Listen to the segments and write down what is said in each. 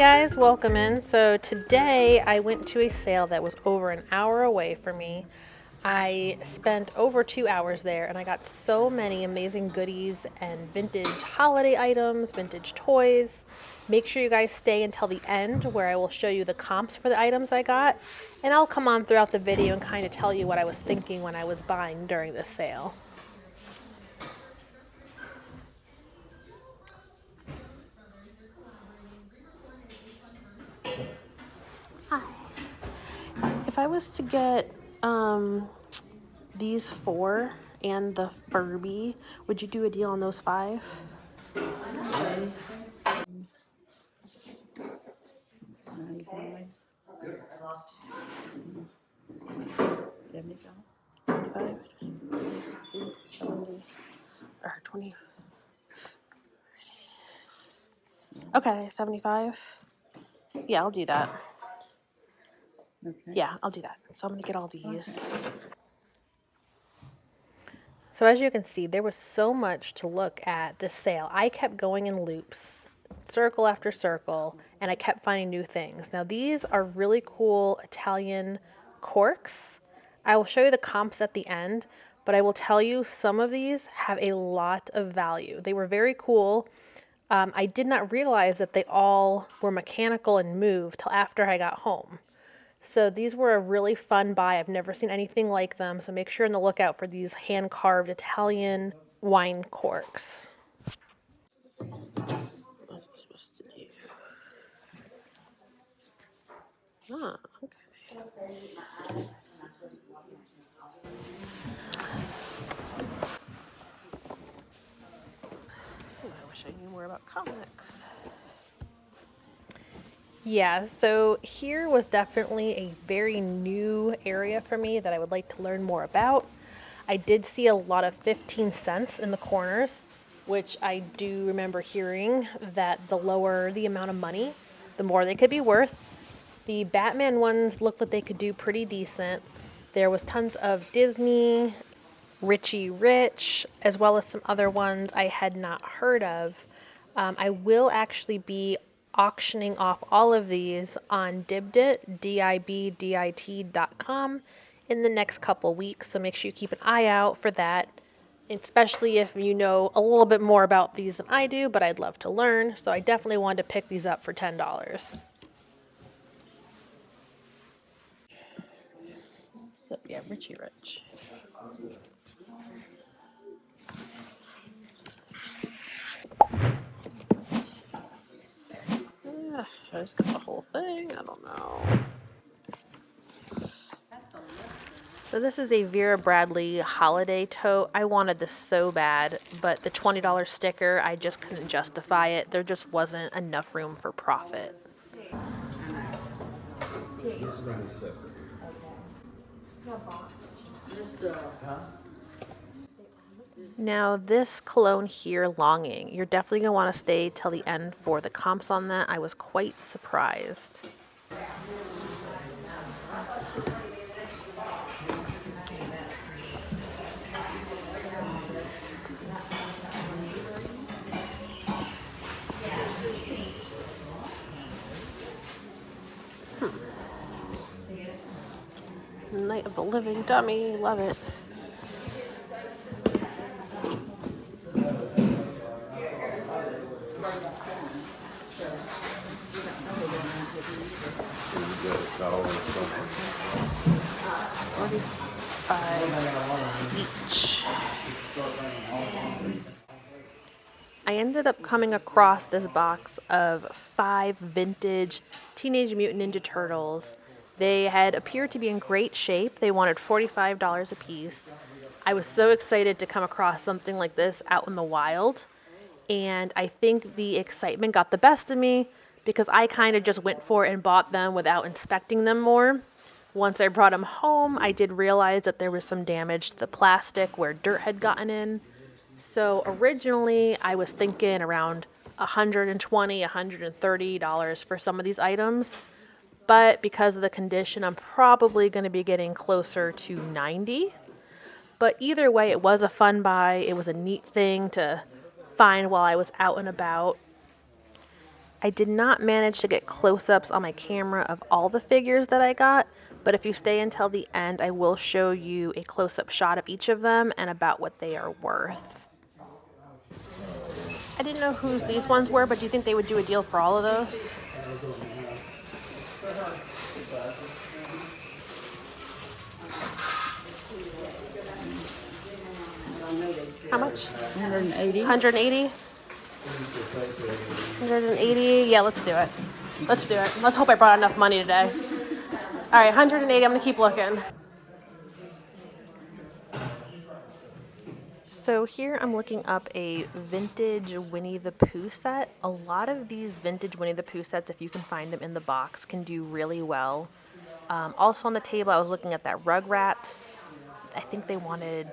Guys, welcome in. So today I went to a sale that was over an hour away from me. I spent over 2 hours there and I got so many amazing goodies and vintage holiday items, vintage toys. Make sure you guys stay until the end where I will show you the comps for the items I got, and I'll come on throughout the video and kind of tell you what I was thinking when I was buying during this sale. Hi. If I was to get these 4 and the Furby, would you do a deal on those 5? 75, 70, or 20. Okay, 75. Yeah, I'll do that. Okay. Yeah, I'll do that. So I'm gonna get all these. So as you can see, there was so much to look at this sale. I kept going in loops, circle after circle, and I kept finding new things. Now these are really cool Italian corks. I will show you the comps at the end, but I will tell you some of these have a lot of value. They were very cool. I did not realize that they all were mechanical and moved till after I got home. So these were a really fun buy. I've never seen anything like them. So make sure on the lookout for these hand-carved Italian wine corks. What's it supposed to do? Ah, okay. I wish I knew more about comics. Yeah, so here was definitely a very new area for me that I would like to learn more about. I did see a lot of 15 cents in the corners, which I do remember hearing that the lower the amount of money, the more they could be worth. The Batman ones looked like they could do pretty decent. There was tons of Disney, Richie Rich, as well as some other ones I had not heard of. I will actually be auctioning off all of these on Dibdit, DIBDIT.com in the next couple weeks. So make sure you keep an eye out for that, especially if you know a little bit more about these than I do, but I'd love to learn. So I definitely wanted to pick these up for $10. So yeah, Richie Rich. Yeah, should I just got the whole thing? I don't know. So this is a Vera Bradley holiday tote. I wanted this so bad, but the $20 sticker, I just couldn't justify it. There just wasn't enough room for profit. Now this cologne here, Longing, you're definitely gonna wanna stay till the end for the comps on that. I was quite surprised. Night of the Living Dummy, love it. $45 each. I ended up coming across this box of 5 vintage Teenage Mutant Ninja Turtles. They had appeared to be in great shape. They wanted $45 a piece. I was so excited to come across something like this out in the wild. And I think the excitement got the best of me because I kind of just went for it and bought them without inspecting them more. Once I brought them home, I did realize that there was some damage to the plastic where dirt had gotten in. So originally I was thinking around $120, $130 for some of these items. But because of the condition, I'm probably going to be getting closer to $90. But either way, it was a fun buy. It was a neat thing to find while I was out and about. I did not manage to get close-ups on my camera of all the figures that I got, but if you stay until the end, I will show you a close-up shot of each of them and about what they are worth. I didn't know whose these ones were, but do you think they would do a deal for all of those? How much? 180. 180? 180? Yeah, let's do it. Let's do it. Let's hope I brought enough money today. All right, 180. I'm going to keep looking. So here I'm looking up a vintage Winnie the Pooh set. A lot of these vintage Winnie the Pooh sets, if you can find them in the box, can do really well. Also on the table, I was looking at that Rugrats. I think they wanted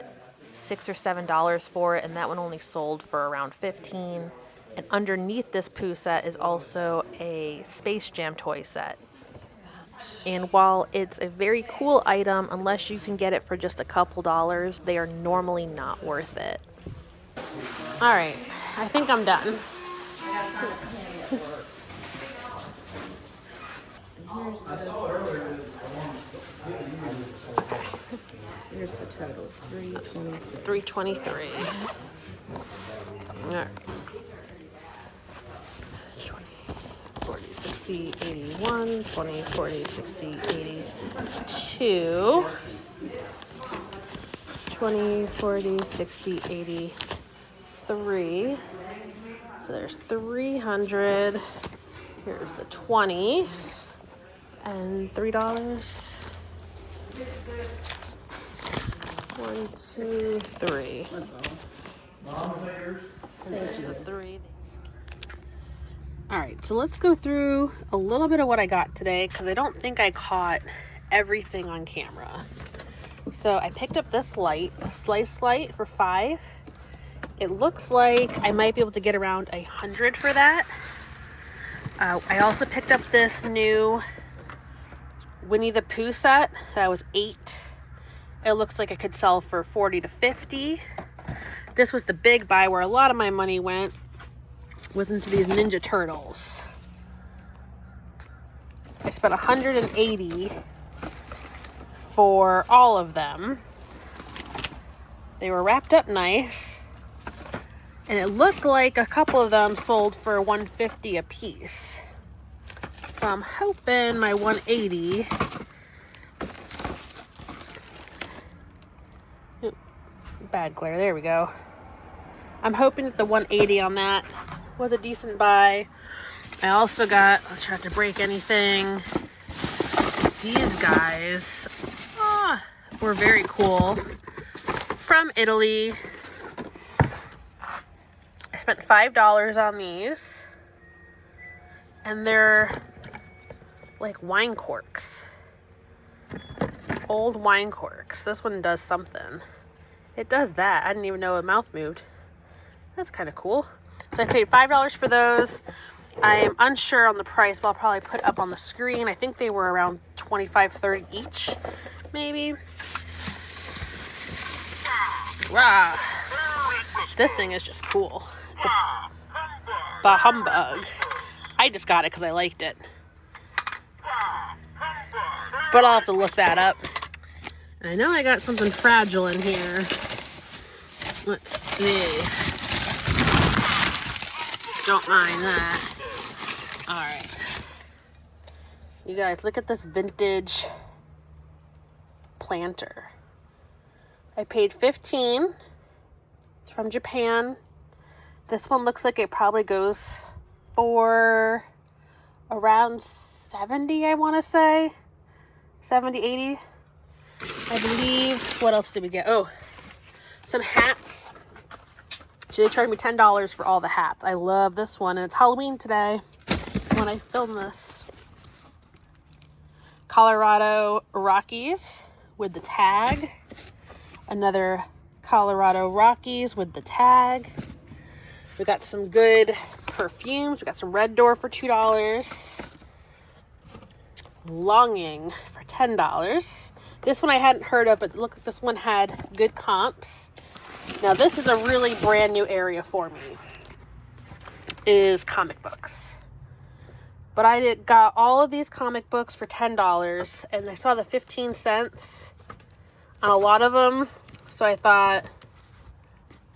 $6 or $7 for it, and that one only sold for around $15. And underneath this Pooh set is also a Space Jam toy set. And while it's a very cool item, unless you can get it for just a couple dollars, they are normally not worth it. All right, I think I'm done. Here's the total, 323. 323. All right. 20, 40, 60, 81, 20, 40, 60, 82. 20, 40, 60, 83. So there's 300. Here's the 20. And $3. 1, 2, 3. And there's the 3. All right, so let's go through a little bit of what I got today because I don't think I caught everything on camera. So I picked up this light, a slice light for $5. It looks like I might be able to get around $100 for that. I also picked up this new Winnie the Pooh set that was $8. It looks like it could sell for $40 to $50. This was the big buy where a lot of my money went, was into these Ninja Turtles. I spent $180 for all of them. They were wrapped up nice, and it looked like a couple of them sold for $150 a piece. So I'm hoping my $180. Bad glare, there we go. I'm hoping that the $180 on that was a decent buy. I also got, let's try not to break anything. These guys were very cool. From Italy. I spent $5 on these. And they're like wine corks. Old wine corks. This one does something. It does that. I didn't even know a mouth moved. That's kind of cool. So I paid $5 for those. I am unsure on the price, but I'll probably put up on the screen. I think they were around $25, $30 each, maybe. Rah! This thing is just cool. It's a bah humbug. I just got it because I liked it. But I'll have to look that up. I know I got something fragile in here. Let's see. Don't mind that. Alright. You guys, look at this vintage planter. I paid $15. It's from Japan. This one looks like it probably goes for around $70, I want to say. $70, $80. I believe. What else did we get? Oh, some hats. So they charged me $10 for all the hats. I love this one, and it's Halloween today when I film this. Colorado Rockies with the tag. Another Colorado Rockies with the tag. We got some good perfumes. We got some Red Door for $2. Longing for $10. This one I hadn't heard of, but look, this one had good comps. Now this is a really brand new area for me, is comic books. But I got all of these comic books for $10, and I saw the 15 cents on a lot of them, so I thought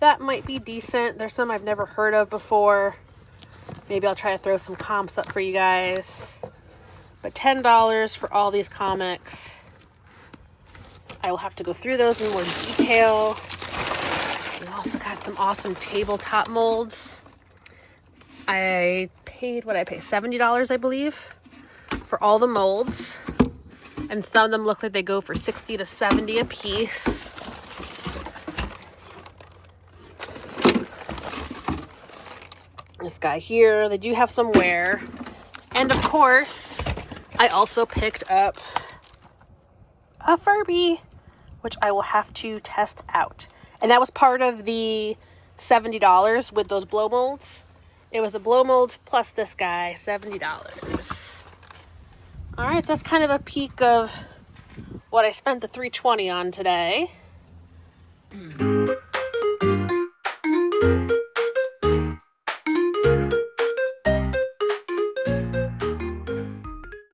that might be decent. There's some I've never heard of before. Maybe I'll try to throw some comps up for you guys. But $10 for all these comics. I will have to go through those in more detail. We also got some awesome tabletop molds. I paid, what did I pay? $70, I believe, for all the molds. And some of them look like they go for $60 to $70 a piece. This guy here, they do have some wear. And of course, I also picked up a Furby, which I will have to test out. And that was part of the $70 with those blow molds. It was a blow mold plus this guy, $70. All right, so that's kind of a peek of what I spent the $320 on today.